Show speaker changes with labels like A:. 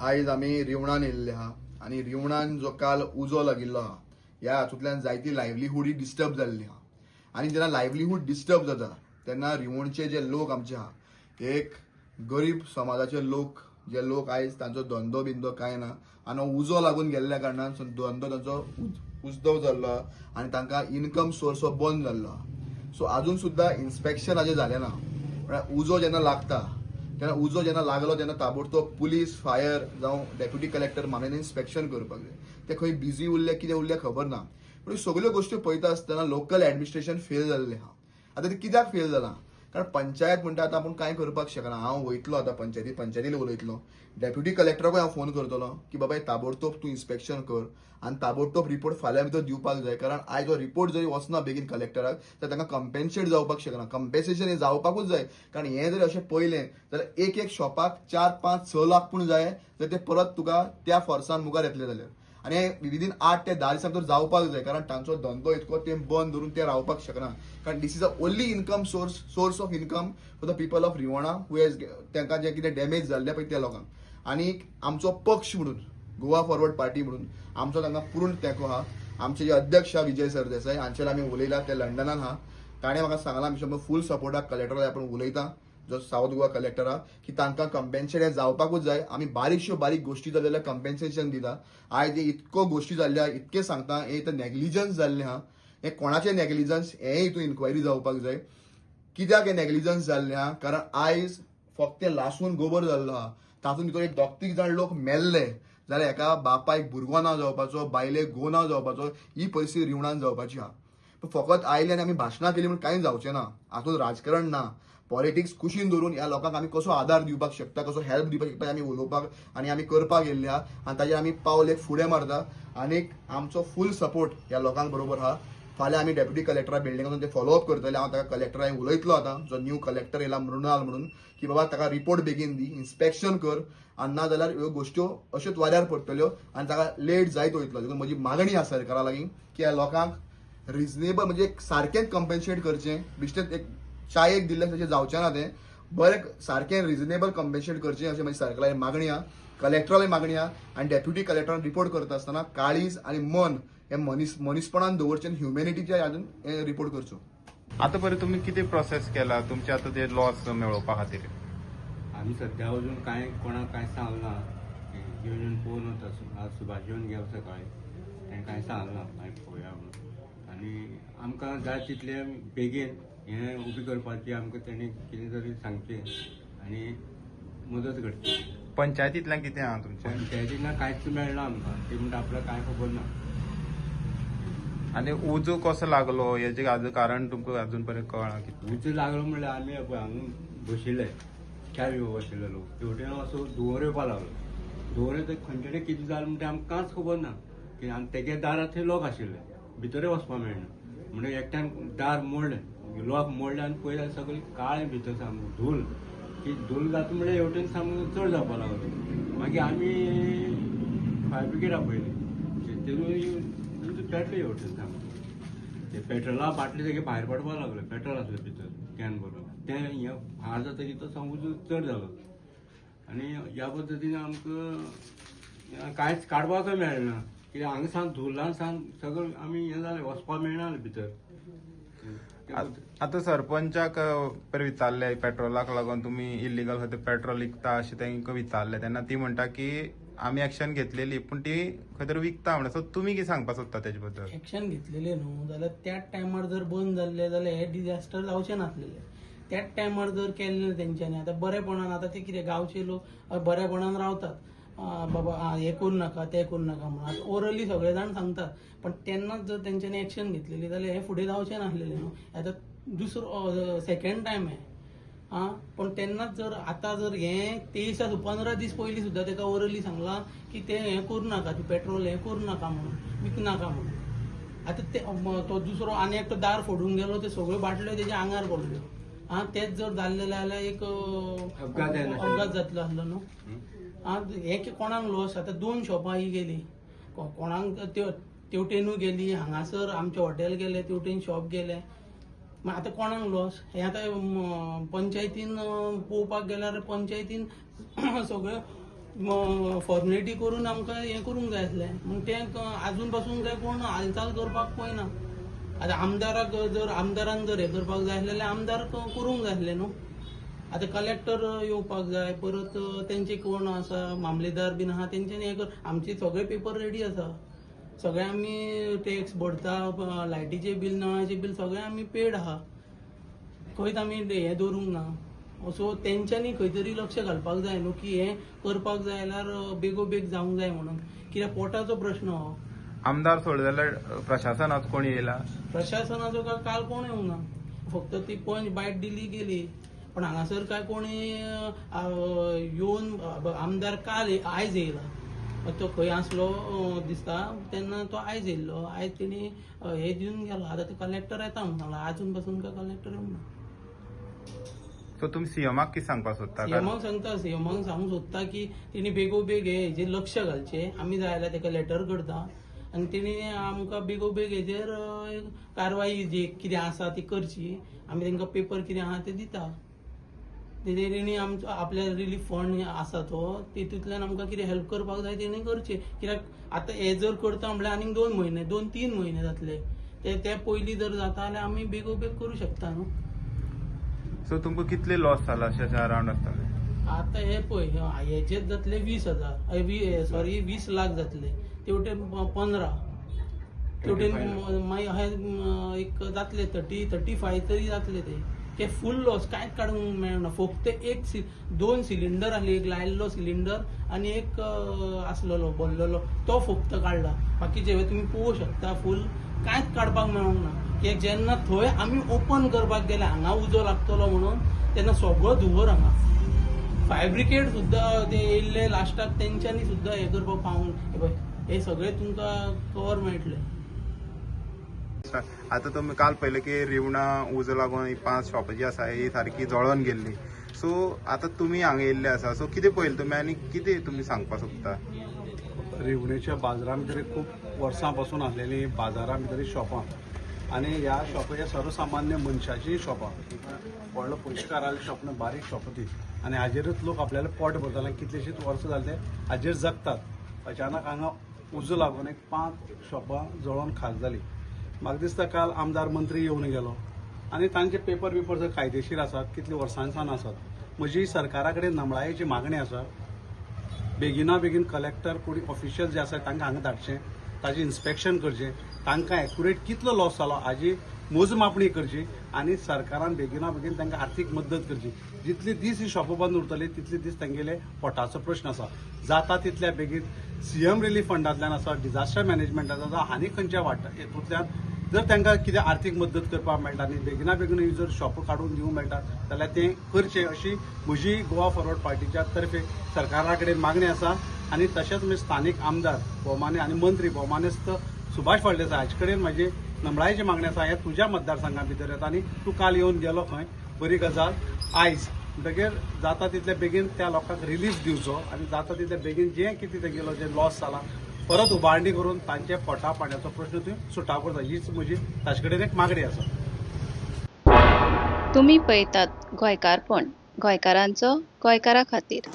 A: आयज आमी रिवणान येयल्ले आहा आनी रिवणान जो काल उजो लागिल्लो आहा ह्या हातूंतल्यान जायती लायव्हलीहूड डिस्टर्ब जाल्ली आहा आनी जेन्ना लायव्हलीहूड डिस्टर्ब जाता तेन्ना रिवणचे जे लोक आमचे आहा एक गरीब समाजाचे लोक जे लोक आयज तांचो धंदो बिंदो कांय ना आनी उजो लागून गेल्ल्या कारणान धंदो तांचो उजदव जाल्लो आहा आनी तांकां इनकम सोर्स हो बंद जाल्लो आहा. सो अजून सुद्दां इन्स्पेक्शन हाजें जालें ना. म्हळ्यार उजो जेन्ना लागता तेन्ना उजो जेन्ना लागलो तेन्ना ताबडतोब पुलीस फायर जावं डेप्युटी कलेक्टर मागीर इन्स्पेक्शन करपाक जाय. ते खंय बिजी उरले कितें उरले खबर ना. पूण सगळ्यो गोश्टी पळयता आसतना लोकल एडमिनिस्ट्रेशन फेल जाल्लें आहा. आतां ते कित्याक फेल जालां कारण पंचायत म्हणटा आतां आपूण कांय करपाक शकना. हांव वयतलो आतां पंचायतीन उलयतलो डेप्युटी कलेक्टराकूय हांव फोन करतलो की बाबा ताबडतोब तूं इन्स्पेक्शन कर आनी ताबडतोब रिपोर्ट फाल्यां भितर दिवपाक जाय कारण आयज हो रिपोर्ट जरी वचना बेगीन कलेक्टराक तर तांकां कंपेन्सेट जावपाक शकना. कंपेन्सेशन हें जावपाकूच जाय कारण हें जर अशें पळयलें जाल्यार एक शॉपाक 4-5-6 लाख पूण जाय जर ते परत तुका त्या फोर्सान मुखार येतले जाल्यार आनी विदीन 8 ते 10 दिसांक तर जावपाक जाय कारण तांचो धंदो इतको ते बंद धरून ते रावपाक शकना कारण this is a only income source of income for the people of Rivona who has तांकां जें कितें डॅमेज जाल्लें पळय त्या लोकांक. आनी आमचो पक्ष म्हणून गोवा फॉरवर्ड पार्टी म्हणून आमचो तांकां पूर्ण तेंको आहा. आमचे जे अध्यक्ष आहा विजय सरदेसाय हांचेर आमी उलयला ते लंडनान आहा. ताणें म्हाका सांगलां आमी फूल सपोर्टाक कलेक्टराक आपण उलयता जो सावथ गोवा कलेक्टर आहा की तांकां कंपेन्सेट हें जावपाकूच जाय. आमी बारीकश्यो बारीक गोश्टी जाल्यो जाल्यार कंपेन्सेशन दिता. आयज इतको गोश्टी जाल्ल्या इतकें सांगता हें इथं नेग्लिजन्स जाल्लें आहा. हें कोणाचें नेग्लिजन्स हें हितून इन्क्वायरी जावपाक जाय. कित्याक हें नेग्लिजन्स जाल्लें आहा कारण आयज फक्त लासून गोबर जाल्लो आहा तातूंत भितर एक 2-3 जाण लोक मेल्ले जाल्यार एका बापायक भुरगो ना जावपाचो बायलेक घोव ना जावपाचो ही परिस्थिती रिवणान जावपाची आहा. फकत आयले आनी आमी भाशणां केली म्हूण कांय जावचें ना. हातूंत राजकारण ना. पॉलिटिक्स कुशीन धरून ह्या लोकांक आमी कसो आदार दिवपाक शकता कसो हेल्प दिवपाक शकता आमी उलोवपाक आनी आमी करपाक येयल्ले आहा आनी ताजेर आमी पावल एक फुडें मारता आनीक आमचो फूल सपोर्ट ह्या लोकांक बरोबर आहा. फाल्यां आमी डेप्युटी कलेक्टरा बिल्डिंगांतून ते फॉलोअप करतले. हांव ताका कलेक्टरा उलयतलो आतां जो न्यू कलेक्टर येयला मृणाल म्हणून की बाबा ताका रिपोर्ट बेगीन दी इन्स्पेक्शन कर आनी ना जाल्यार ह्यो गोश्ट्यो अश्योच वाऱ्यार पडटल्यो आनी ताका लेट जायत वयतलो. देखून म्हजी मागणी आसा सरकारा लागीं की ह्या लोकांक रिजनेबल म्हणजे सारकेंच कंपेन्सेट करचें बिश्टेच एक चायेक दिल्लें तशें जावचें ना तें बरें सारकें रिजनेबल कंपेन्सेट करचें अशें म्हजी सरकाराची मागणी आहा. कलेक्टराची मागणी आहा आनी डेप्युटी कलेक्टरान रिपोर्ट करता आसतना काळीज आनी मन हे मनीसपणान दवरचें आनी ह्युमॅनिटीच्या हातून हे रिपोर्ट करचो.
B: आता पर्यंत तुम्ही किती प्रोसेस केला तुमचे आता ते लॉस मेळोवपा खातीर?
C: आम्ही सध्या अजून काय कोणाक काय सांगला येवन पळोवन वता. आज सुभाष येवन गेलो सकाळी ताणें कांय सांगला मागीर पळोवया म्हणून आनी आमकां जाय तितले बेगीन हें उबी करपाची आमकां तेणी कितें तरी सांगचें आनी मदत करची.
B: पंचायतींतल्यान कितें आहा तुमचें?
C: पंचायतींतल्यान कांयच मेळना आमकां ते म्हणटा आपल्याक कांय खबर ना.
B: आनी उजो कसो लागलो हेजें कारण तुमकां अजून पर्यंत कळना कितें?
C: उंच लागलो म्हणल्यार आमी हांगा बशिल्ले च्या येवप आशिल्ले लोक तेवटेन असो धुंवर येवपा लागलो. धुंवर येता खंयचे कडेन कितें जालें म्हणटा आमकां कांयच खबर ना की आनी तेगे दारां थंय लोक आशिल्ले भितरूय वचपाक मेळना. म्हणजे एकट्यान दार मोडलें लॉक मोडलें आनी पळयल्यार सगळें काळें भितर सामकें धूल की धूल जाता म्हणल्यार हेवटेन सामको चड जावपा लागलो. मागीर आमी फायर ब्रिगेड आपयली तेतून पेटलें हेवटेन सामकें. ते पेट्रोला बाटली सगळे भायर पडपाक लागले. पेट्रोल आसलें भितर कॅन भरून तें हें फार जातकीर तो सामको चड जालो आनी ह्या पद्दतीन आमकां कांयच काडपाकूय मेळना कित्याक हांगा सावन धुलान सावन सगळें आमी हें जालें वचपाक मेळना भितर.
B: आतां सरपंचाक विचारले पेट्रोलाक लागून तुमी इल्लीगल खंय पेट्रोल विकता अशें तांकां विचारलें तेन्ना ती म्हणटा की आमी एक्शन घेतलेली पूण ती खंय तरी विकता म्हणटा. सो तुमी कितें सांगपाक सोदता तेजे बद्दल?
D: एक्शन घेतलेले न्हू जाल्यार त्याच टायमार जर बंद जाल्ले जाल्यार हे डिझास्टर जावचें नासलेले. त्याच टायमार जर केल्लें तेंच्यांनी आतां बरेपणान आतां ते कितें गांवचे लोक बरेपणान रावतात बाबा हें करूं नाका तें करूं नाका म्हणून आतां ओरली सगळे जाण सांगतात पण तेन्नाच जर तेंच्यांनी एक्शन घेतलेली जाल्यार हें फुडें जावचें नासलेलें न्हू. आतां दुसरो सेकंड टायम हें पण तेन्नाच जर आतां जर हें 15 दीस पयलीं सुद्दां ताका ओरली सांगलां की तें हें करूं नाका ती पेट्रोल हें करूं नाका म्हणून विकनाका म्हणून. आतां ते तो दुसरो आनी एकटो दार फोडून गेलो ते सगळ्यो बाटल्यो तेज्या आंगार पडल्यो. तेच जर जाल्लें जाल्यार एक अपघात जातलो आसलो न्हू. हें कोणाक लॉस? आतां 2 शॉपां ही गेली कोणाक तेवटेनूय गेली हांगासर आमचें हॉटेल गेलें तेवटेन शॉप गेलें. मागीर आतां कोणाक लॉस? हें आतां पंचायतीन पळोवपाक गेल्यार पंचायतीन सगळ्यो फॉर्मेलिटी करून आमकां हें करूंक जाय आसलें मग तें आजून पासून काय कोण हालचाल करपाक पळयना. आतां आमदाराक जर आमदारान जर हें करपाक जाय आसलें जाल्यार आमदार करूंक जाय आसलें न्हू. आतां कलेक्टर येवपाक जाय, परत तेंचे कोण आसा मामलेदार बीन आहा तेंच्यांनी हें कर. आमचे सगळे पेपर रेडी आसा, सगळे आमी टॅक्स भरता, लायटीचे बील नळाचे बील सगळे आमी पेड आहा, खंयच आमी हें दवरूंक ना. सो तेंच्यांनी खंय तरी लक्ष घालपाक जाय न्हू की हें करपाक जाय जाल्यार बेगोबेग जावंक जाय म्हणून. कित्याक पोटाचो प्रश्न हो.
B: आमदार सोड जाल्यार प्रशासनाचो कोण येयला?
D: प्रशासनाचो काय काल कोण येवंक ना, फक्त ती पंच बायट दिली गेली. पण हांगासर काय कोणी येवन आमदार काल आयज येयला, तो खंय आसलो दिसता तेन्ना तो आयज येयल्लो. आयज तेणी हे दिवन गेलो. आतां ते कलेक्टर येता म्हणून सांगला, आजून पासून काय कलेक्टर येवंक ना.
B: सो तुमी सीएमाक कितें सांगपाक सोदता?
D: सीएमाक सांगता, सीएमाक सांगूंक सोदता की तेणी बेगोबेग हेजेर लक्ष घालचें. आमी जाय जाल्यार तेका लेटर करता आनी तेणी आमकां बेगोबेग हेजेर कारवाई जी कितें आसा ती करची. आमी तेंकां पेपर कितें आहा ते दिता. तेणी आमचो आपल्या रिलीफ फंड आसा तो तितूंतल्यान आमकां कितें हेल्प करपाक जाय तेणी करचें. कित्याक आतां हे जर करता म्हणल्यार आनीक 2-3 म्हयने जातले. ते पयलीं जर जाता जाल्यार आमी बेगोबेग करूं शकता न्हू.
B: सो तुमकां कितले लॉस जाला अशें अरावंड आसतले?
D: आतां हे पळय हेचेच जातले 20 लाख जातले, तेवटे 15 तेवटे मागीर एक जातले 35 तरी जातले. ते फुल लॉस कांयच काडूंक मेळना. फक्त 2 सिलिंडर आसले, एक लायल्लो सिलिंडर आनी एक आसलेलो भरलेलो तो फक्त काडला. बाकीचे तुमी पळोवंक शकता फुल कांयच काडपाक मेळोंक ना. कित्याक जेन्ना थंय आमी ओपन करपाक गेले हांगा उजो लागतलो म्हणून तेन्ना सगळो धुंवर हांगा. फायर ब्रिगेड सुद्दां ते येयल्ले लास्टाक तेंच्यांनी सुद्दां हें करपाक पावून हे सगळे तुमकां कवर मेळटले.
B: आता तुम्ही काल पहिले की रिवणा उजो लागून 5 शॉप जी आसा ही सारखी जळोन गेल्ली. सो आता तुम्ही हांगा येयल्ले आसा, सो कितें पळयलें तुमी आनी कितें तुमी सांगपाक सोदता?
E: रिवणेच्या बाजारा भितर खूप वर्सां पासून आसलेली बाजारा भितर शॉपां आनी ह्या शॉपाच्या सर्वसामान्य मनशाची शॉपां, व्हडलो पयशेकाराले शॉप न्हू, बारीक शॉप ती. आनी हाजेरूच लोक आपल्याला पोट भरताले. कितलेशीच वर्सां जाले ते हाजेर जगतात. अचानक हांगा उजो लागून 5 शॉपां जळोन खाक जाली. म्हाका दिसता काल आमदार मंत्री येवन गेलो आनी तांचे पेपर जर कायदेशीर आसात, कितले वर्सांसान आसात. म्हजी सरकारा कडेन नमळायेची मागणी आसा, बेगिना बेगीन कलेक्टर कोणी ऑफिशियल जे आसा तांकां हांगा धाडचें, ताजें इन्स्पेक्शन करचें, तांकां एक्युरेट कितलो लॉस जालो हाजी मोजमापणी करची आनी सरकारान बेगिना बेगीन तांकां आर्थीक मद्दत करची. जितले दीस ही शॉपां बंद उरतली तितले दीस तांगेले पोटाचो प्रश्न आसा. जाता तितल्या बेगीन सीएम रिलीफ फंडांतल्यान आसा, डिझास्टर मॅनेजमेंटांतल्यान आसा, आनी खंयच्या हेतूंतल्यान जर तांकां कितें आर्थीक मद्दत करपाक मेळटा आनी बेगिना बेगीन जर शॉप काडून दिवंक मेळटा जाल्यार तें करचें अशी म्हजी गोवा फॉरवर्ड पार्टीच्या तर्फे सरकारा कडेन मागणी आसा. आनी तशेंच स्थानीक आमदार भोवमाने आनी मंत्री भोवमानेस्त सुभाष फळदेसाय हाचे कडेन म्हाजी नमळायेची मागणी आसा. हे तुज्या मतदारसंघा भितर येता आनी तूं काल येवन गेलो खंय, बरी गजाल. आयज म्हणटकीर जाता तितले बेगीन त्या लोकांक रिलीफ दिवचो आनी जाता तितले बेगीन जें कितें तेंगेलो जे लॉस जाला परत उबारणी करून तांचे पोटा पाण्याचो प्रश्न तुवें सुटाव करता, हीच म्हजी ताचे कडेन एक मागणी आसा.
F: तुम्ही पळयतात गोंयकारपण, गोंयकारांचो गोंयकारा खातीर.